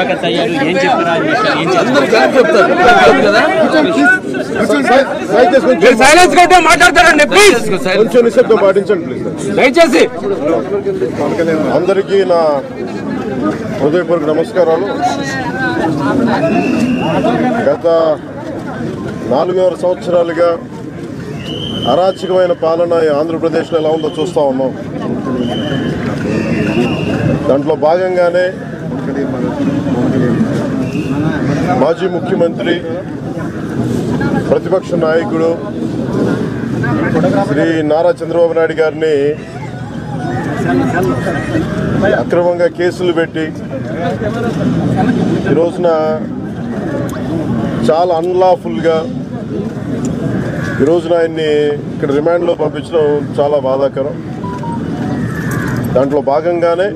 దివాకర్ అయ్యారు, ఏం చెప్తారు? కొంచెం నిశ్శబ్దం పాటించండి ప్లీజ్ దయచేసి. అందరికీ నా హృదయపూర్వక నమస్కారాలు. గత 4.5 సంవత్సరాలుగా అరాచకమైన పాలన ఆంధ్రప్రదేశ్లో ఎలా ఉందో చూస్తూ ఉన్నాం. దాంట్లో భాగంగానే మాజీ ముఖ్యమంత్రి, ప్రతిపక్ష నాయకుడు శ్రీ నారా చంద్రబాబు నాయుడు గారిని అక్రమంగా కేసులు పెట్టి ఈ రోజున చాలా అన్లాఫుల్గా ఈ రోజున ఆయన్ని ఇక్కడ రిమాండ్లో పంపించడం చాలా బాధాకరం. దాంట్లో భాగంగానే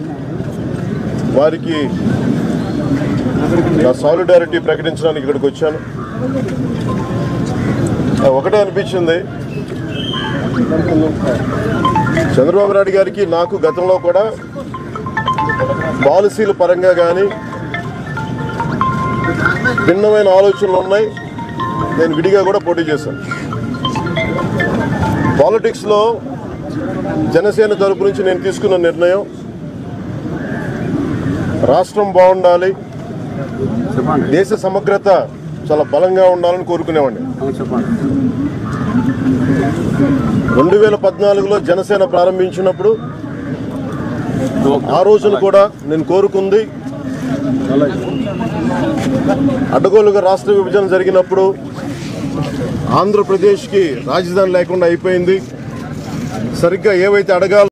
వారికి నా సాలిడారిటీ ప్రకటించడానికి ఇక్కడికి వచ్చాను. ఒకటే అనిపించింది, చంద్రబాబు నాయుడు గారికి నాకు గతంలో కూడా పాలసీల పరంగా కానీ భిన్నమైన ఆలోచనలు ఉన్నాయి. నేను విడిగా కూడా పోటీ చేశాను. పాలిటిక్స్లో జనసేన తరపు నుంచి నేను తీసుకున్న నిర్ణయం, రాష్ట్రం బాగుండాలి, దేశ సమగ్రత చాలా బలంగా ఉండాలని కోరుకునేవాడిని. 2014లో జనసేన ప్రారంభించినప్పుడు ఆ రోజున కూడా నేను కోరుకుంది, అడ్డగోలుగా రాష్ట్ర విభజన జరిగినప్పుడు ఆంధ్రప్రదేశ్కి రాజధాని లేకుండా అయిపోయింది. సరిగ్గా ఏవైతే అడగాలో